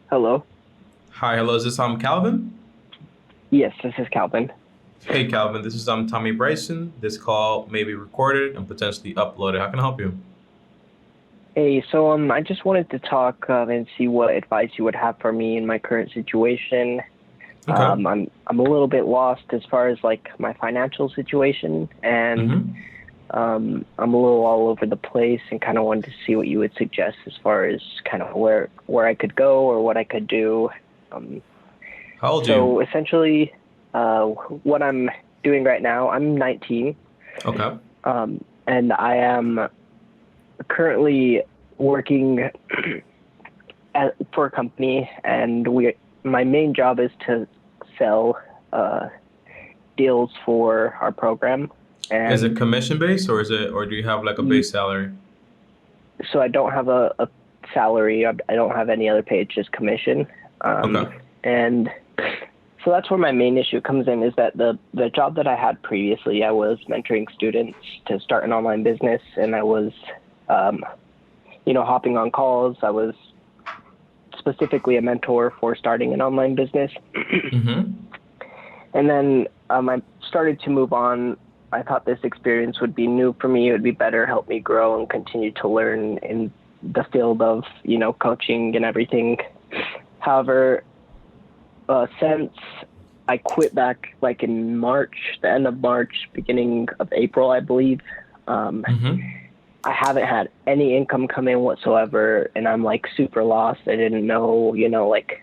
Hello. Hi, hello. Is this Calvin? Yes, this is Calvin. Hey, Calvin. This is Tommy Bryson. This call may be recorded and potentially uploaded. How can I help you? Hey, I just wanted to talk and see what advice you would have for me in my current situation. Okay. I'm a little bit lost as far as like my financial situation, and Mm-hmm. I'm a little all over the place, and kind of wanted to see what you would suggest as far as kind of where I could go or what I could do. Um, How old are you? so essentially, what I'm doing right now, I'm 19, Okay. and I am currently working for a company, and my main job is to sell uh, deals for our program, Is it and commission based or do you have like a base salary? so I don't have a salary. I don't have any other pay. It's just commission, Okay. and so that's where my main issue comes in. Is that the job that I had previously, I was mentoring students to start an online business, and I was um, hopping on calls. I was specifically a mentor for starting an online business. Mm-hmm. And then I started to move on. I thought this experience would be new for me. It would be better, help me grow and continue to learn in the field of, coaching and everything. However, since I quit back like in March, the end of March, beginning of April, I believe, um, Mm-hmm. I haven't had any income come in whatsoever. And I'm like super lost. I didn't know, like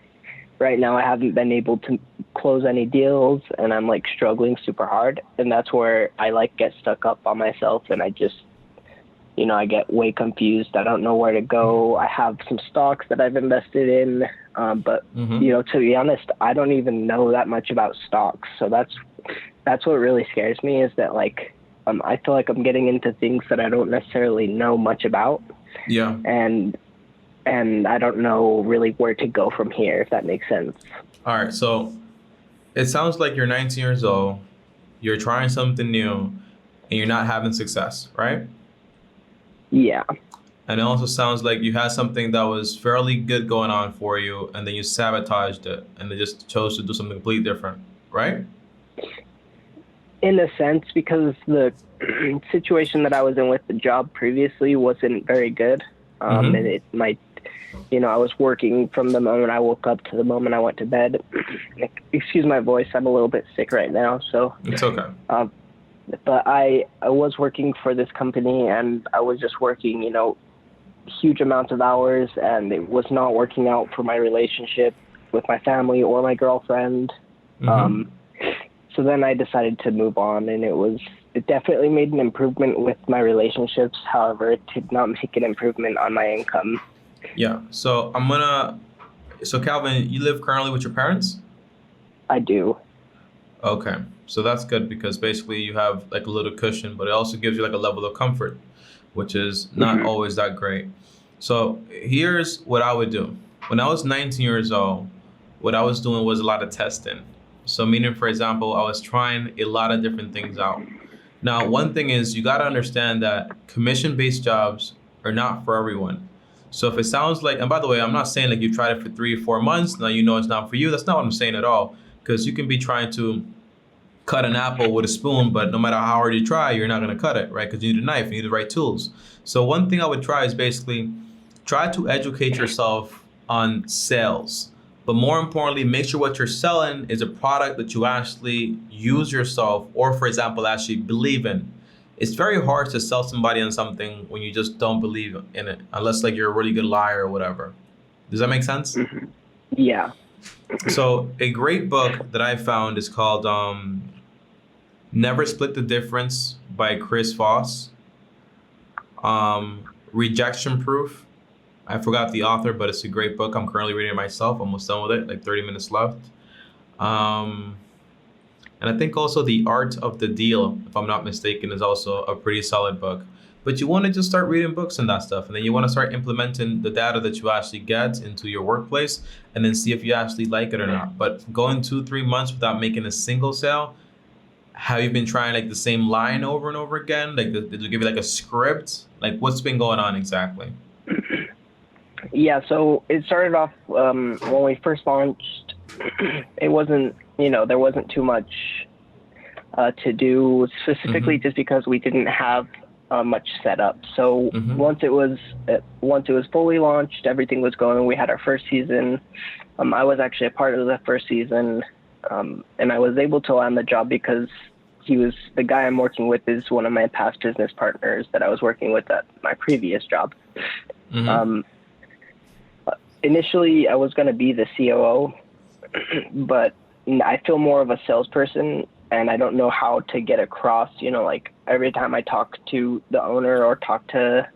right now I haven't been able to close any deals, and I'm like struggling super hard, and that's where I like get stuck up on myself, and I just I get way confused. I don't know where to go. I have some stocks that I've invested in, but Mm-hmm. to be honest, I don't even know that much about stocks. So that's what really scares me, is that like I feel like I'm getting into things that I don't necessarily know much about, Yeah. and I don't know really where to go from here, if that makes sense. All right. So it sounds like you're 19 years old. You're trying something new, and you're not having success, right? Yeah. And it also sounds like you had something that was fairly good going on for you, and then you sabotaged it, and they just chose to do something completely different, right? In a sense, because the situation that I was in with the job previously wasn't very good. And Mm-hmm. it might, I was working from the moment I woke up to the moment I went to bed. Excuse my voice, I'm a little bit sick right now. It's okay. Um, but I was working for this company, and I was just working, huge amounts of hours, and it was not working out for my relationship with my family or my girlfriend. Mm-hmm. Um, so then I decided to move on, and it definitely made an improvement with my relationships. However, it did not make an improvement on my income. Yeah. So Calvin, you live currently with your parents? I do. Okay. So that's good because basically you have like a little cushion, but it also gives you like a level of comfort, which is not Hmm. always that great. So here's what I would do. When I was 19 years old, what I was doing was a lot of testing. So meaning, for example, I was trying a lot of different things out. Now, one thing is you got to understand that commission-based jobs are not for everyone. So if it sounds like, and by the way, I'm not saying like you tried it for 3 or 4 months, now you know it's not for you. That's not what I'm saying at all. Because you can be trying to cut an apple with a spoon, but no matter how hard you try, you're not going to cut it, right? Because you need a knife, you need the right tools. So one thing I would try is basically try to educate yourself on sales. But more importantly, make sure what you're selling is a product that you actually use yourself, or for example, actually believe in. It's very hard to sell somebody on something when you just don't believe in it, unless like you're a really good liar or whatever. Does that make sense? Hmm. Yeah. So a great book that I found is called Never Split the Difference by Chris Voss. Rejection Proof. I forgot the author, but it's a great book. I'm currently reading it myself, almost done with it, like 30 minutes left. Um, and I think also The Art of the Deal, if I'm not mistaken, is also a pretty solid book. But you want to just start reading books and that stuff, and then you want to start implementing the data that you actually get into your workplace, and then see if you actually like it or not. But going 2, 3 months without making a single sale, have you been trying like the same line over and over again? Like, did you give you like a script? Like, what's been going on exactly? Yeah, so it started off when we first launched. It wasn't, there wasn't too much to do, specifically just because we didn't have much set up. So once it was fully launched, everything was going. We had our first season. I was actually a part of the first season, and I was able to land the job because the guy I'm working with is one of my past business partners that I was working with at my previous job. Initially, I was going to be the COO, but I feel more of a salesperson, and I don't know how to get across, like every time I talk to the owner or talk to,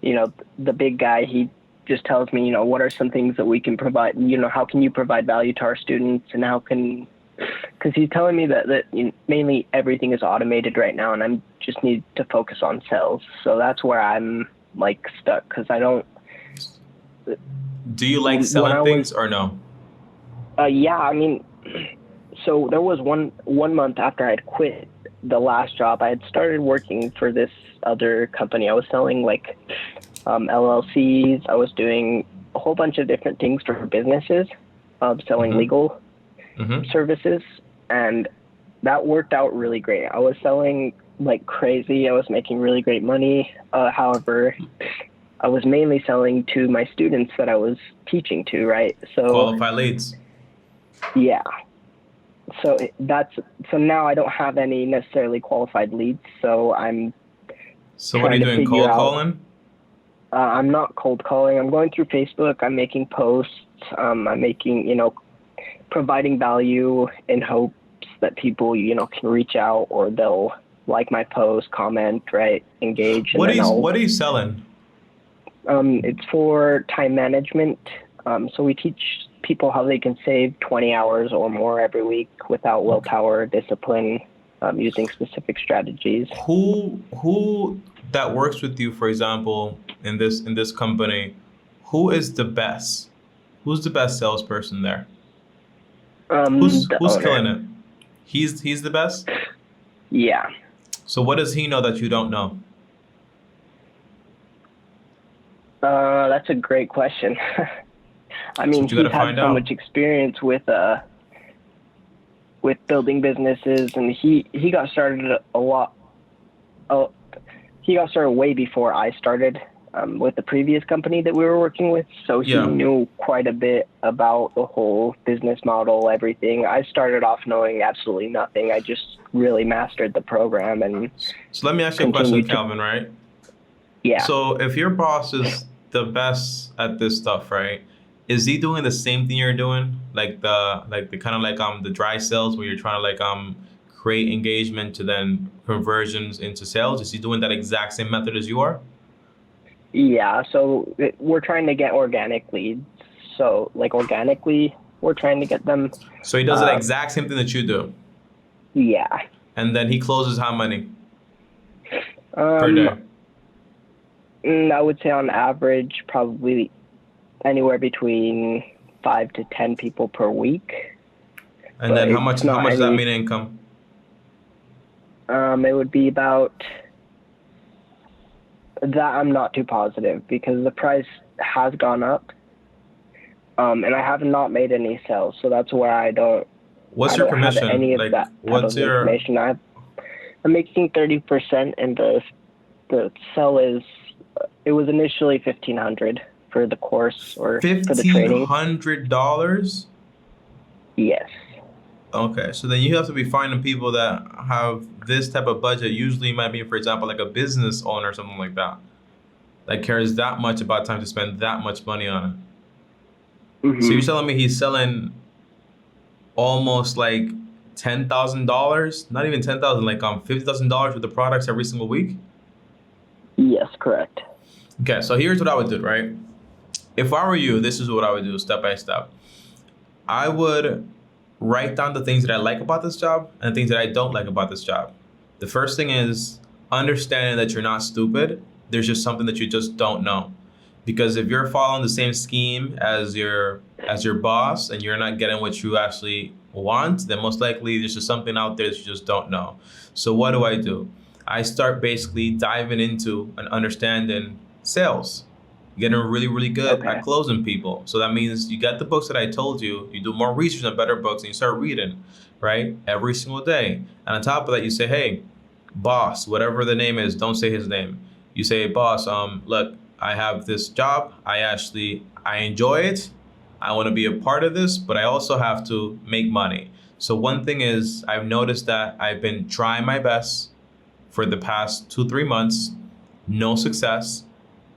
the big guy, he just tells me, what are some things that we can provide, how can you provide value to our students, and because he's telling me that mainly everything is automated right now, and I just need to focus on sales. So that's where I'm like stuck, because I don't. Do you like selling things or no? Yeah, I mean, so there was one month after I'd quit the last job, I had started working for this other company. I was selling like LLCs. I was doing a whole bunch of different things for businesses, selling legal services, and that worked out really great. I was selling like crazy. I was making really great money. However, I was mainly selling to my students that I was teaching to, right? So qualified leads. Yeah. So now I don't have any necessarily qualified leads. So I'm. So what are you doing? Cold calling? I'm not cold calling. I'm going through Facebook. I'm making posts. I'm making, providing value in hopes that people, can reach out, or they'll like my post, comment, right, engage. What are you selling? It's for time management. So we teach people how they can save 20 hours or more every week without willpower, discipline, using specific strategies. Who that works with you, for example, in this company, who is the best? Who's the best salesperson there? Who's killing it? He's the best? Yeah. So what does he know that you don't know? That's a great question. I mean, he's had so much experience with building businesses, and he got started he got started way before I started with the previous company that we were working with. So he knew quite a bit about the whole business model, everything. I started off knowing absolutely nothing. I just really mastered the program. And so let me ask you a question, Calvin, right? Yeah. So if your boss is the best at this stuff, right? Is he doing the same thing you're doing? Like the kind of like the dry sales where you're trying to like create engagement to then conversions into sales? Is he doing that exact same method as you are? Yeah, so we're trying to get organic leads. So like organically, we're trying to get them. So he does the exact same thing that you do? Yeah. And then he closes how many per day? I would say on average, probably anywhere between 5 to 10 people per week. And then how much does that mean income? It would be about that. I'm not too positive because the price has gone up, and I have not made any sales, so that's where I don't. What's your commission? Have any of that information. I'm making 30%, and the sell is. It was initially $1,500 for the course or for the training. $1,500? Yes. Okay, so then you have to be finding people that have this type of budget. Usually it might be, for example, like a business owner or something like that cares that much about time to spend that much money on it. So you're telling me he's selling almost like $10,000, not even $10,000, like $50,000 worth of products every single week? Yes, correct. Okay, so here's what I would do, right? If I were you, this is what I would do step by step. I would write down the things that I like about this job and the things that I don't like about this job. The first thing is understanding that you're not stupid. There's just something that you just don't know. Because if you're following the same scheme as your boss and you're not getting what you actually want, then most likely there's just something out there that you just don't know. So what do? I start basically diving into and understanding sales. getting really, really good at Okay. closing people. So that means you get the books that I told you, you do more research on better books, and you start reading, right? Every single day. And on top of that, you say, hey, boss, whatever the name is, don't say his name. You say, boss, look, I have this job. I enjoy it. I want to be a part of this, but I also have to make money. So one thing is, I've noticed that I've been trying my best for the past 2, 3 months, no success.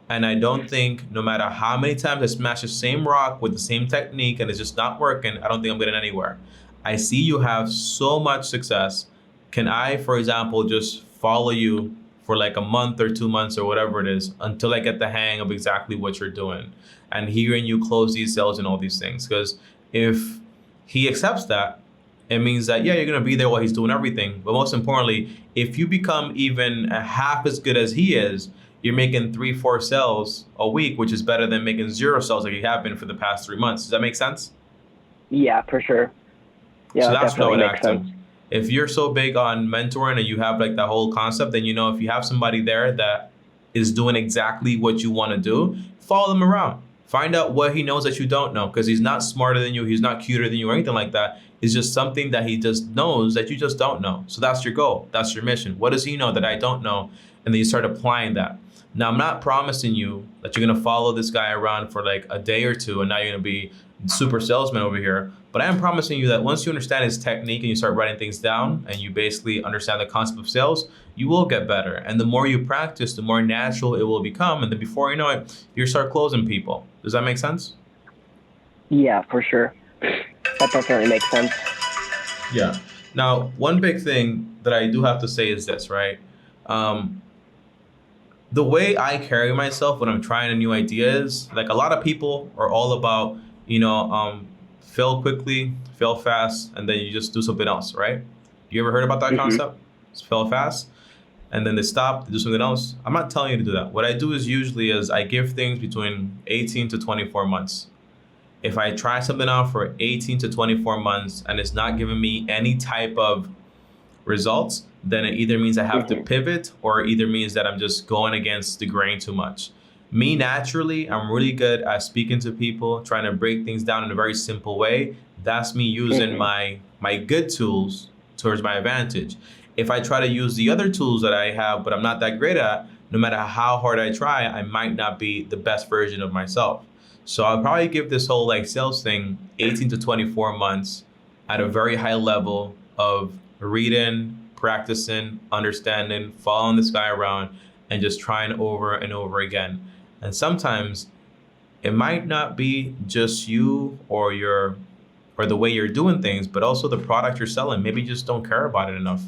And I don't think, no matter how many times I smash the same rock with the same technique and it's just not working, I don't think I'm getting anywhere. I see you have so much success. Can I, for example, just follow you for like a month or 2 months or whatever it is until I get the hang of exactly what you're doing and hearing you close these sales and all these things? Because if he accepts that, it means that, yeah, you're going to be there while he's doing everything. But most importantly, if you become even a half as good as he is, you're making 3, 4 sales a week, which is better than making 0 sales like you have been for the past 3 months. Does that make sense? Yeah, for sure. So Yeah, it that's what I definitely would makes ask sense. him. If you're so big on mentoring and you have like that whole concept, then if you have somebody there that is doing exactly what you want to do, follow them around. Find out what he knows that you don't know, because he's not smarter than you, he's not cuter than you or anything like that. It's just something that he just knows that you just don't know. So that's your goal. That's your mission. What does he know that I don't know? And then you start applying that. Now, I'm not promising you that you're going to follow this guy around for like a day or two and now you're going to be super salesman over here. But I am promising you that once you understand his technique and you start writing things down and you basically understand the concept of sales, you will get better. And the more you practice, the more natural it will become. And then before you know it, you start closing people. Does that make sense? Yeah, for sure. That definitely makes sense. Yeah. Now, one big thing that I do have to say is this, right? Um, the way I carry myself when I'm trying a new idea is like a lot of people are all about, fail quickly, fail fast, and then you just do something else, right? You ever heard about that Hmm. concept? Just fail fast, and then they stop, they do something else. I'm not telling you to do that. What I do is usually is I give things between 18 to 24 months. If I try something out for 18 to 24 months and it's not giving me any type of results, then it either means I have to Hmm. pivot or either means that I'm just going against the grain too much. Me, naturally, I'm really good at speaking to people, trying to break things down in a very simple way. That's me using Hmm. my good tools towards my advantage. If I try to use the other tools that I have, but I'm not that great at, no matter how hard I try, I might not be the best version of myself. So I'll probably give this whole like sales thing 18 to 24 months at a very high level of reading, practicing, understanding, following this guy around, and just trying over and over again. And sometimes it might not be just you or the way you're doing things, but also the product you're selling. Maybe you just don't care about it enough.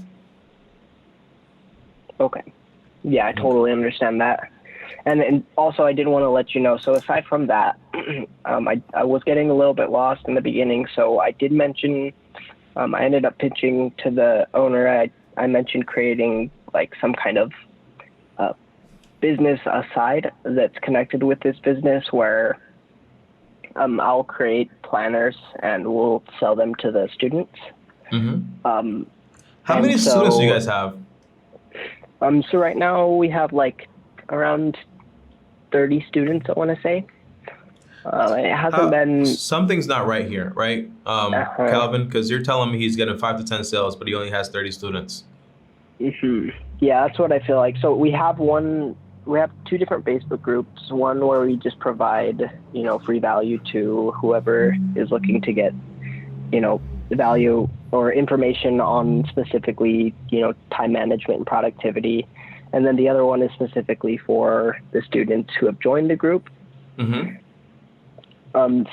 Okay. Yeah, I Okay. totally understand that. And also, I did want to let you know. So aside from that, I was getting a little bit lost in the beginning. So I did mention I ended up pitching to the owner. I mentioned creating like some kind of uh, business aside that's connected with this business where I'll create planners and we'll sell them to the students. Hmm. Um, How and many students do you so, guys have? so right now we have like around 30 students, I want to say. It hasn't How been, something's not right here, right, uh, Calvin? Because you're telling me he's getting 5 to 10 sales, but he only has 30 students. mhm. Yeah, that's what I feel like. So we have two different Facebook groups. One where we just provide, free value to whoever is looking to get, value or information on specifically, time management and productivity. And then the other one is specifically for the students who have joined the group. Mm-hmm.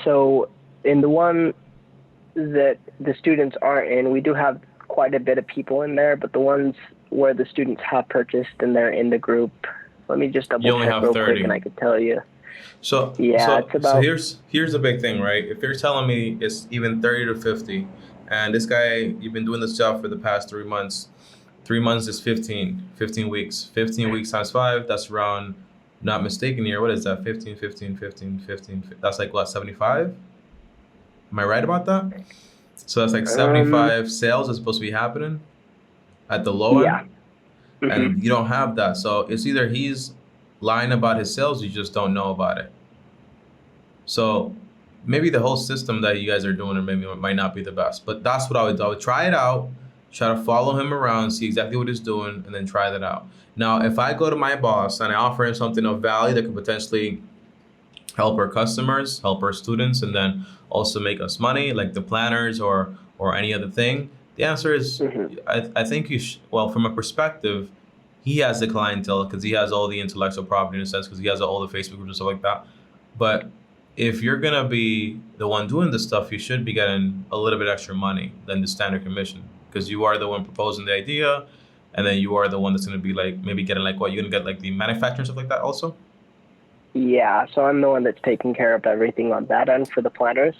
So in the one that the students aren't in, we do have quite a bit of people in there, but the ones where the students have purchased and they're in the group, let me just You double only check have real quick and 30. I could tell you. So Yeah, so it's so about, here's the big thing, right? If you're telling me it's even 30 to 50, and this guy, you've been doing this job for the past 3 months. 3 months is 15 weeks. 15 weeks times five, that's around, not mistaken here, what is that? 15, 15, 15, 15. That's like what, 75? Am I right about that? So that's like um, 75 sales is supposed to be happening at the low yeah. end, Hmm. and you don't have that. So it's either he's lying about his sales, you just don't know about it. So maybe the whole system that you guys are doing, or maybe it might not be the best. But that's what I would do. I would try it out, try to follow him around, see exactly what he's doing, and then try that out. Now, if I go to my boss and I offer him something of value that could potentially help our customers, help our students, and then also make us money, like the planners or any other thing, the answer is, I think well, from a perspective, he has the clientele because he has all the intellectual property in a sense, because he has all the Facebook groups and stuff like that. But if you're gonna be the one doing this stuff, you should be getting a little bit extra money than the standard commission, because you are the one proposing the idea, and then you are the one that's gonna be like maybe getting like what you're gonna get like the manufacturing stuff like that also. Yeah, so I'm the one that's taking care of everything on that end for the planners.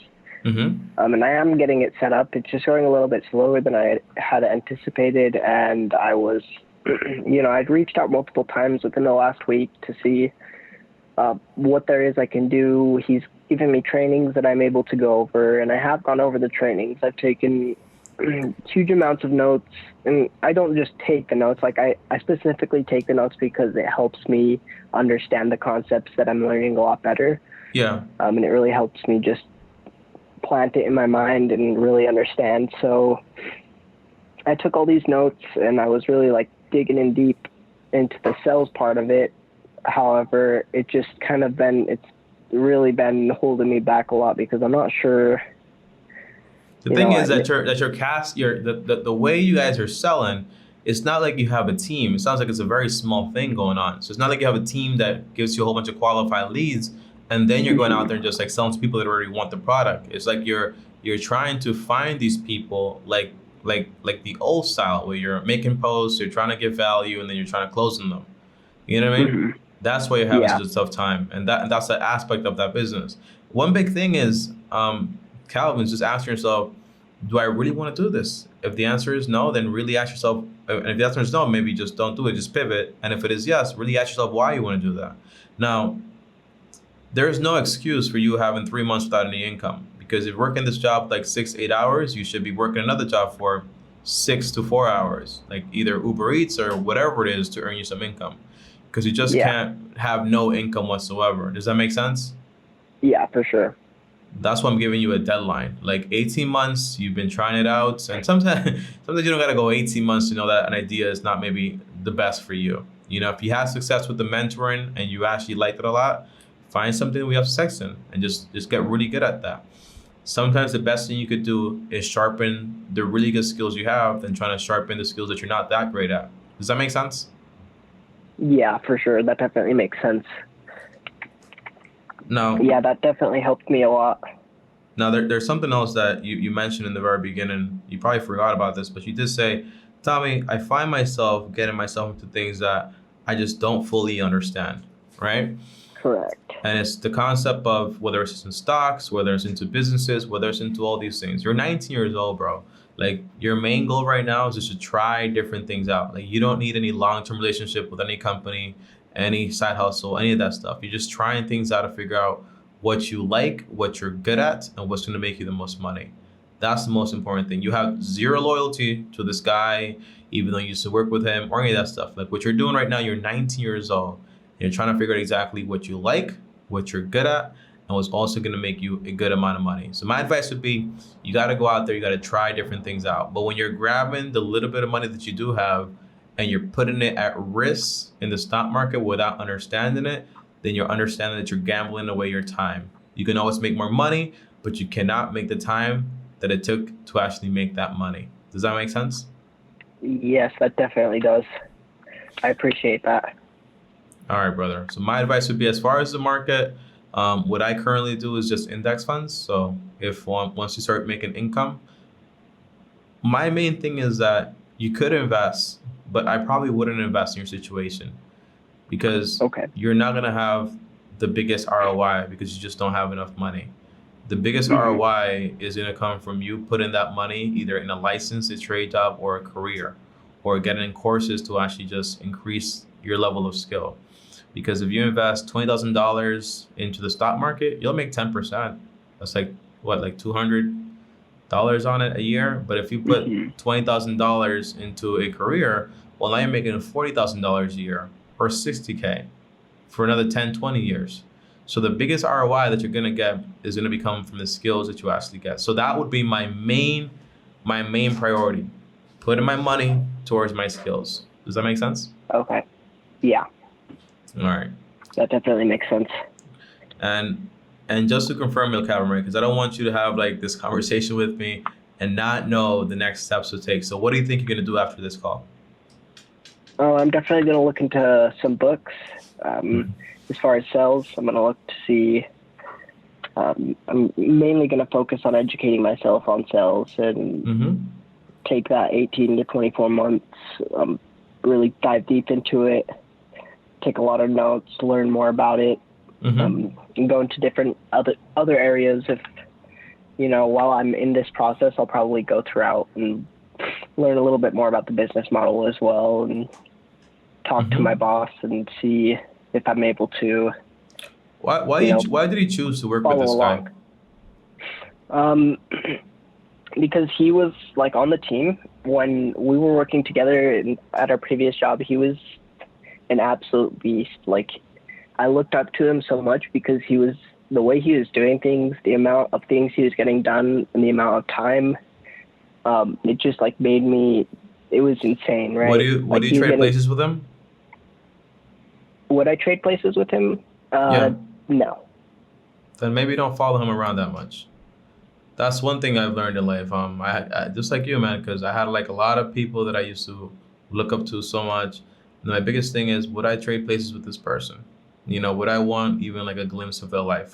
And I am getting it set up. It's just going a little bit slower than I had anticipated, and I was, I'd reached out multiple times within the last week to see what there is I can do. He's given me trainings that I'm able to go over, and I have gone over the trainings. I've taken huge amounts of notes, and I don't just take the notes. Like I specifically take the notes because it helps me understand the concepts that I'm learning a lot better. Yeah. And it really helps me just plant it in my mind and really understand. So I took all these notes, and I was really like digging in deep into the sales part of it. However, it's really been holding me back a lot because I'm not sure. The thing is that the way you guys are selling, it's not like you have a team. It sounds like it's a very small thing going on. So it's not like you have a team that gives you a whole bunch of qualified leads, and then you're going out there and just like selling to people that already want the product. It's like you're trying to find these people like the old style, where you're making posts, you're trying to give value, and then you're trying to close on them. You know what I mean? That's why you're having such a tough time, and that's the aspect of that business. One big thing is, Calvin, just ask yourself, do I really want to do this? If the answer is no, then really ask yourself, and if the answer is no, maybe just don't do it, just pivot. And if it is yes, really ask yourself why you want to do that. Now, there's no excuse for you having 3 months without any income, because if you're working this job like 6-8 hours, you should be working another job for 6 to 4 hours, like either Uber Eats or whatever it is, to earn you some income, because you just can't have no income whatsoever. Does that make sense? Yeah, for sure. That's why I'm giving you a deadline, like 18 months. You've been trying it out, and sometimes you don't gotta go 18 months to know that an idea is not maybe the best for you. If you have success with the mentoring and you actually like it a lot, find something we have sex in and just get really good at that. Sometimes the best thing you could do is sharpen the really good skills you have than trying to sharpen the skills that you're not that great at. Does that make sense? Yeah, for sure. That definitely makes sense. No. Yeah, that definitely helped me a lot. Now, there's something else that you mentioned in the very beginning. You probably forgot about this, but you did say, Tommy, I find myself getting myself into things that I just don't fully understand, right? Correct. And it's the concept of whether it's in stocks, whether it's into businesses, whether it's into all these things. You're 19 years old, bro. Like, your main goal right now is just to try different things out. Like, you don't need any long-term relationship with any company, any side hustle, any of that stuff. You're just trying things out to figure out what you like, what you're good at, and what's going to make you the most money. That's the most important thing. You have zero loyalty to this guy, even though you used to work with him, or any of that stuff. Like, what you're doing right now, you're 19 years old. You're trying to figure out exactly what you like, what you're good at, and what's also going to make you a good amount of money. So my advice would be, you got to go out there, you got to try different things out. But when you're grabbing the little bit of money that you do have and you're putting it at risk in the stock market without understanding it, then you're understanding that you're gambling away your time. You can always make more money, but you cannot make the time that it took to actually make that money. Does that make sense? Yes, that definitely does. I appreciate that. All right, brother. So my advice would be, as far as the market, what I currently do is just index funds. So if once you start making income, my main thing is that you could invest, but I probably wouldn't invest in your situation, because you're not going to have the biggest ROI because you just don't have enough money. The biggest ROI is going to come from you putting that money either in a license, a trade job, or a career, or getting courses to actually just increase your level of skill. Because if you invest $20,000 into the stock market, you'll make 10%. That's like $200 on it a year. But if you put $20,000 into a career, well, now you're making $40,000 a year, or $60K. for another 10, 20 years. So the biggest ROI that you're gonna get is gonna become from the skills that you actually get. So that would be my main priority. Putting my money towards my skills. Does that make sense? Okay. Yeah. All right. That definitely makes sense. And just to confirm, Calvin, because I don't want you to have like this conversation with me and not know the next steps to take. So what do you think you're gonna do after this call? Oh, I'm definitely going to look into some books. As far as sales, I'm going to look to see. I'm mainly going to focus on educating myself on sales and take that 18 to 24 months, really dive deep into it, take a lot of notes, learn more about it, and go into different other areas. If, while I'm in this process, I'll probably go throughout and learn a little bit more about the business model as well, and talk to my boss and see if I'm able to. Why did he choose to work with this guy? Because he was like on the team when we were working together at our previous job. He was an absolute beast. Like, I looked up to him so much because the way he was doing things, the amount of things he was getting done, and the amount of time. It just like made me. It was insane, right? Would you trade places with him? Would I trade places with him? Yeah. No. Then maybe don't follow him around that much. That's one thing I've learned in life. I just like you, man, because I had like a lot of people that I used to look up to so much. And my biggest thing is, would I trade places with this person? Would I want even like a glimpse of their life?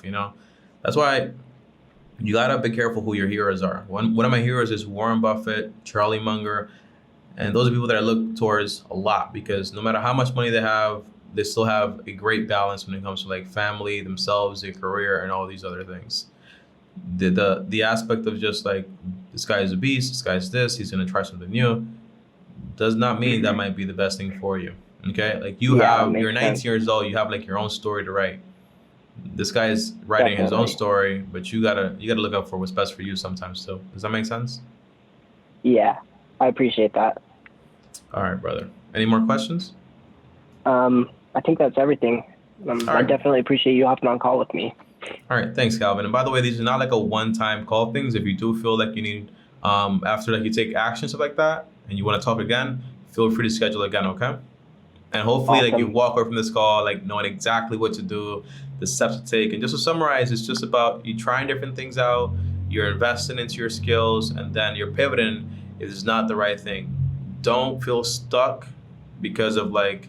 That's why you gotta be careful who your heroes are. One of my heroes is Warren Buffett, Charlie Munger, and those are people that I look towards a lot, because no matter how much money they have, they still have a great balance when it comes to like family, themselves, their career, and all these other things. The aspect of just like, this guy is a beast, this guy's this, he's gonna try something new, does not mean that might be the best thing for you. Okay, like you're 19 years old, you have like your own story to write. This guy is writing his own story, but you gotta look out for what's best for you sometimes too. Does that make sense? Yeah, I appreciate that. All right, brother. Any more questions? I think that's everything. I definitely appreciate you hopping on call with me. All right, thanks, Calvin. And by the way, these are not like a one-time call things. If you do feel like you need, after like you take action, stuff like that, and you want to talk again, feel free to schedule again, okay? And hopefully, like, you walk away from this call, like, knowing exactly what to do, the steps to take. And just to summarize, it's just about you trying different things out, you're investing into your skills, and then you're pivoting if it's not the right thing. Don't feel stuck because of, like,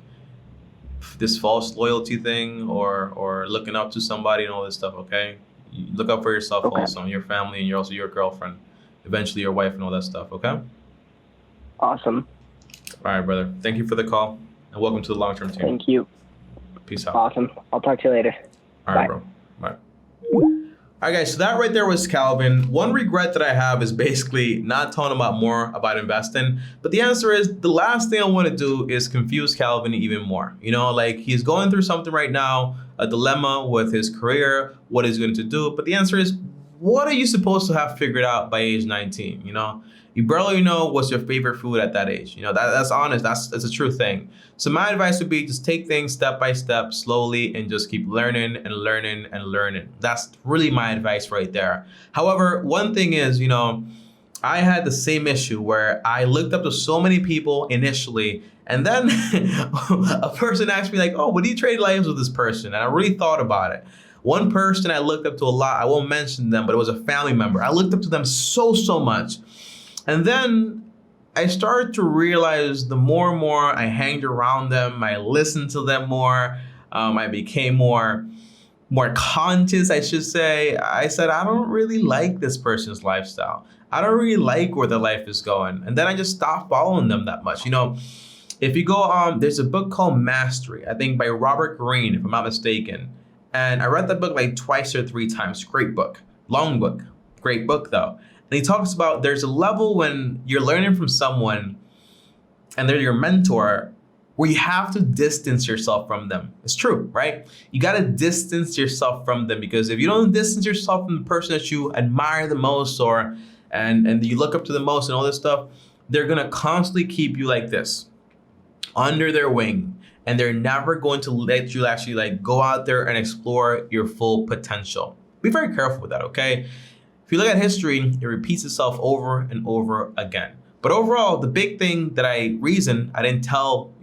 this false loyalty thing or looking up to somebody and all this stuff, okay? You look up for yourself also, and your family, and you're also your girlfriend, eventually your wife and all that stuff, okay? Awesome. All right, brother. Thank you for the call, and welcome to the long-term team. Thank you. Peace out. Awesome. I'll talk to you later. All right, bro. Bye. All right, guys, so that right there was Calvin. One regret that I have is basically not telling about more about investing. But the answer is, the last thing I want to do is confuse Calvin even more. Like, he's going through something right now, a dilemma with his career, what he's going to do. But the answer is, what are you supposed to have figured out by age 19? You barely know what's your favorite food at that age. That's honest. That's a true thing. So my advice would be, just take things step by step, slowly, and just keep learning and learning and learning. That's really my advice right there. However, one thing is, I had the same issue where I looked up to so many people initially, and then a person asked me like, oh, would you trade lives with this person? And I really thought about it. One person I looked up to a lot, I won't mention them, but it was a family member. I looked up to them so much. And then I started to realize the more and more I hanged around them, I listened to them more, I became more conscious, I should say. I said, I don't really like this person's lifestyle. I don't really like where their life is going. And then I just stopped following them that much. If you go, there's a book called Mastery, I think by Robert Greene, if I'm not mistaken. And I read that book like twice or three times. Great book, long book, great book though. And he talks about there's a level when you're learning from someone and they're your mentor where you have to distance yourself from them. It's true, right? You got to distance yourself from them, because if you don't distance yourself from the person that you admire the most and you look up to the most and all this stuff, they're going to constantly keep you like this, under their wing. and they're never going to let you actually like go out there and explore your full potential. Be very careful with that, okay? If you look at history, it repeats itself over and over again. But overall, the big thing that I didn't tell,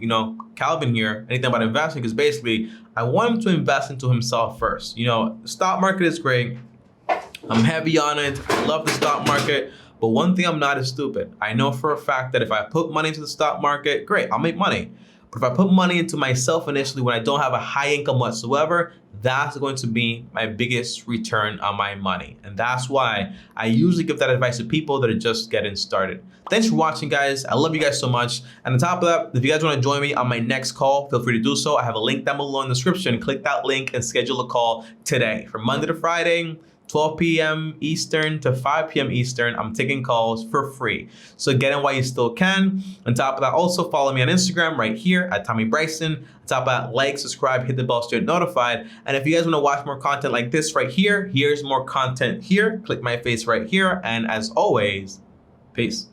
Calvin here anything about investing is basically I want him to invest into himself first. The stock market is great. I'm heavy on it. I love the stock market. But one thing I'm not is stupid. I know for a fact that if I put money into the stock market, great, I'll make money. But if I put money into myself initially when I don't have a high income whatsoever, that's going to be my biggest return on my money. And that's why I usually give that advice to people that are just getting started. Thanks for watching, guys. I love you guys so much. And on top of that, if you guys want to join me on my next call, feel free to do so. I have a link down below in the description. Click that link and schedule a call today. From Monday to Friday, 12 p.m. Eastern to 5 p.m. Eastern, I'm taking calls for free. So get in while you still can. On top of that, also follow me on Instagram right here at Tommy Bryson. On top of that, like, subscribe, hit the bell so you're notified. And if you guys want to watch more content like this right here, here's more content here. Click my face right here. And as always, peace.